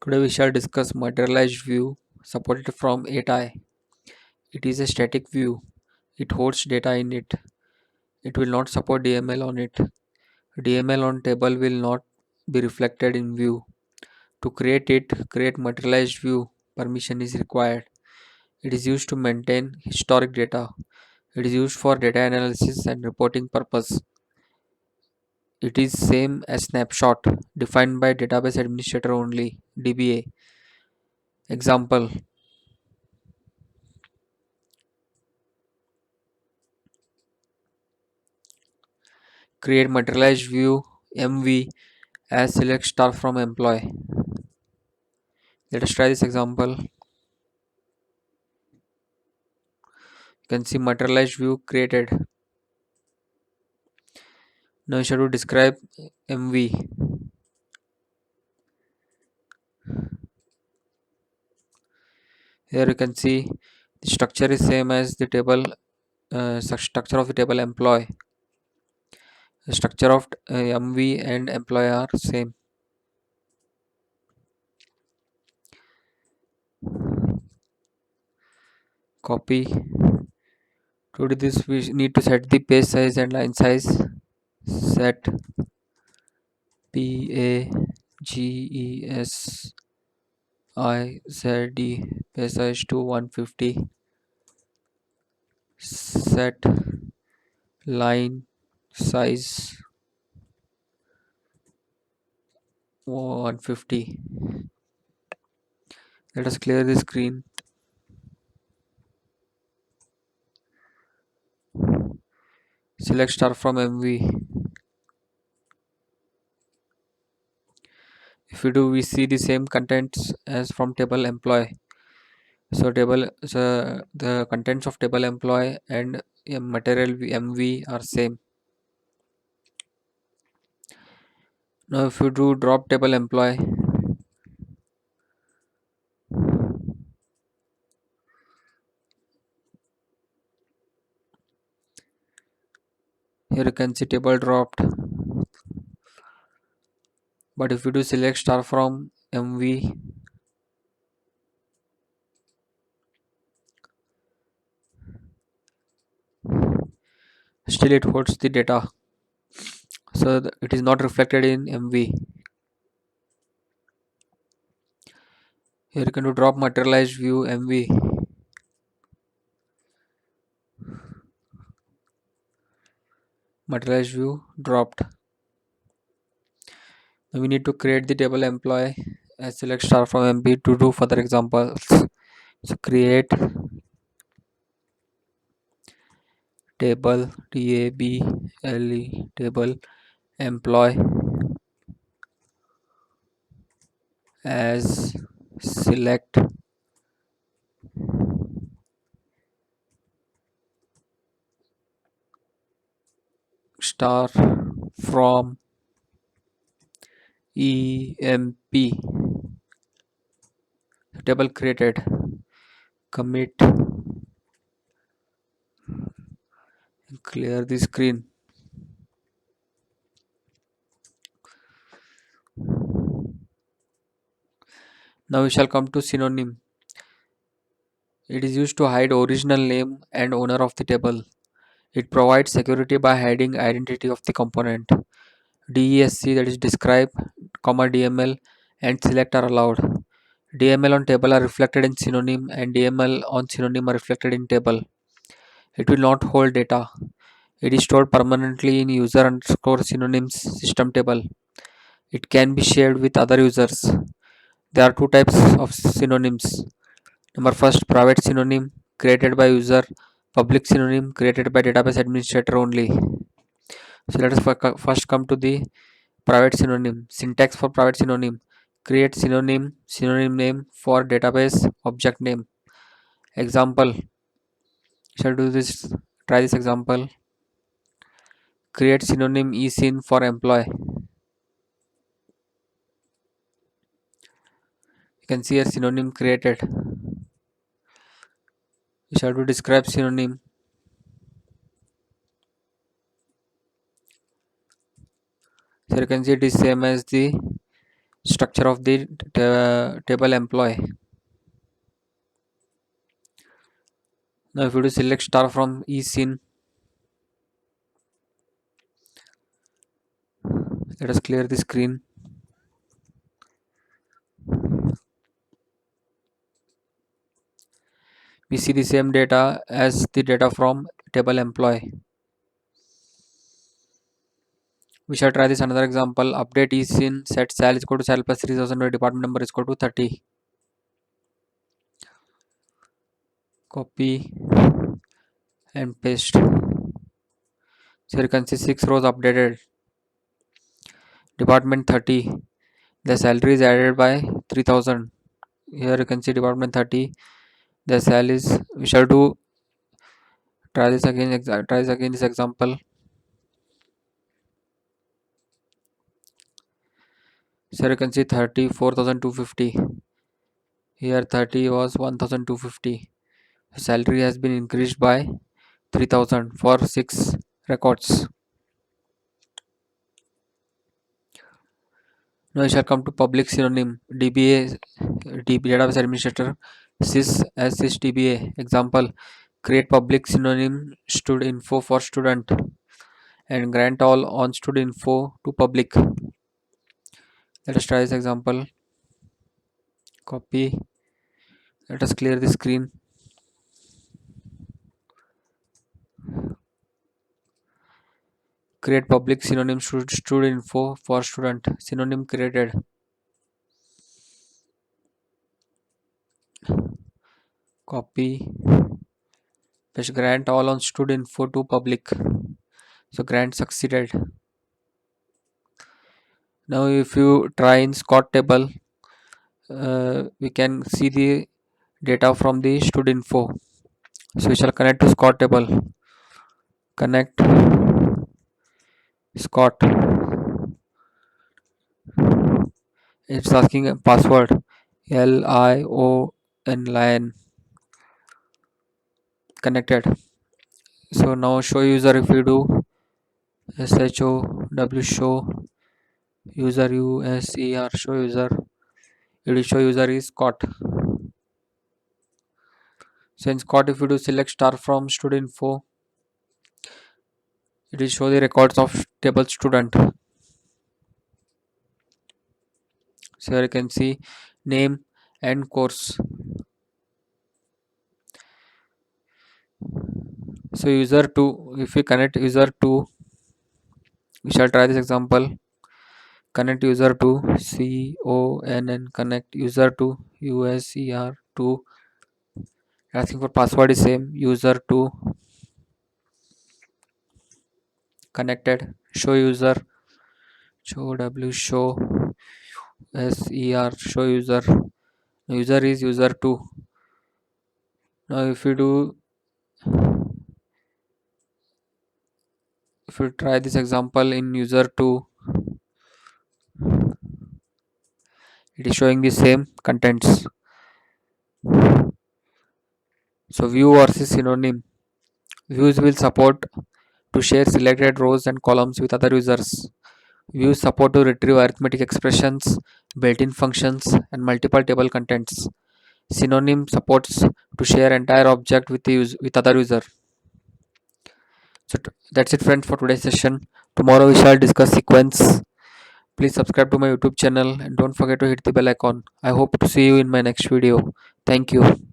Today we shall discuss materialized view supported from 8i. It is a static view. It holds data in it. It will not support DML on it. DML on table will not be reflected in view. To create materialized view, permission is required. It is used to maintain historic data. It is used for data analysis and reporting purpose. It is same as snapshot defined by database administrator only DBA. Example: create materialized view MV as select star from employee. Let us try this example. You can see materialized view created. Now you should to describe MV. Here you can see the structure is same as the table structure of the table employee. The structure of MV and employee are same. Copy. To do this we need to set the page size and line size. Set PAGESIZD page size to 150. Set line size 150. Let us clear the screen. Select star from MV. If we do, we see the same contents as from table employee. So the contents of table employee and material MV are same. Now if you do drop table employee, here you can see table dropped. But if you do select star from MV, still it holds the data. So it is not reflected in MV. Here you can do drop materialized view MV. Materialized view dropped. Now we need to create the table employee as select star from MV to do further examples. So create table table employee as select star from EMP. Table created. Commit. Clear the screen. Now we shall come to synonym. It is used to hide original name and owner of the table. It provides security by hiding identity of the component. DESC, that is describe, comma DML and select are allowed. DML on table are reflected in synonym and DML on synonym are reflected in table. It will not hold data. It is stored permanently in user underscore synonyms system table. It can be shared with other users. There are two types of synonyms. Number first, private synonym created by user, public synonym created by database administrator only. So let us first come to the private synonym. Syntax for private synonym: create synonym name for database object name. Example: shall do this. Try this example. Create synonym esyn for employee. You can see a synonym created. You shall to describe synonym. So you can see it is same as the Structure of the table employee. Now if you do select star from each scene, let us clear the screen. We see the same data as the data from table employee. We shall try this another example. Update each scene, set sal is equal to sal plus 3000 where department number is equal to 30. Copy and paste. So you can see 6 rows updated. Department 30, the salary is added by 3000. Here you can see department 30, the salary is, we shall do try this again, this example. So you can see 30 4250. Here 30 was 1250. Salary has been increased by 3000 for 6 records. Now we shall come to public synonym. DBA, database administrator, sys as sys DBA. Example: create public synonym stud info for student and grant all on stud info to public. Let us try this example. Copy. Let us clear the screen. Create public synonym stud info for student. Synonym created. Copy. Paste grant all on stud info to public. So grant succeeded. Now if you try in Scott table, we can see the data from the stud info. So we shall connect to Scott table. Connect Scott. It's asking a password. LION connected. So now show user, if we do SHOW show user USER show user, it will show user is Scott. So in Scott, if you do select star from student info, it will show the records of table student. So here you can see name and course. So user 2, if we connect user 2, we shall try this example. Connect user to CONN, connect user to USER 2. Asking for password is same, user 2 connected. Show user, show SER show user. User is user 2. Now if you try this example in user 2, it is showing the same contents. So view versus synonym. Views will support to share selected rows and columns with other users. Views support to retrieve arithmetic expressions, built-in functions, and multiple table contents. Synonym supports to share entire object with other user. So that's it, friends, for today's session. Tomorrow we shall discuss sequence. Please subscribe to my YouTube channel and don't forget to hit the bell icon. I hope to see you in my next video. Thank you.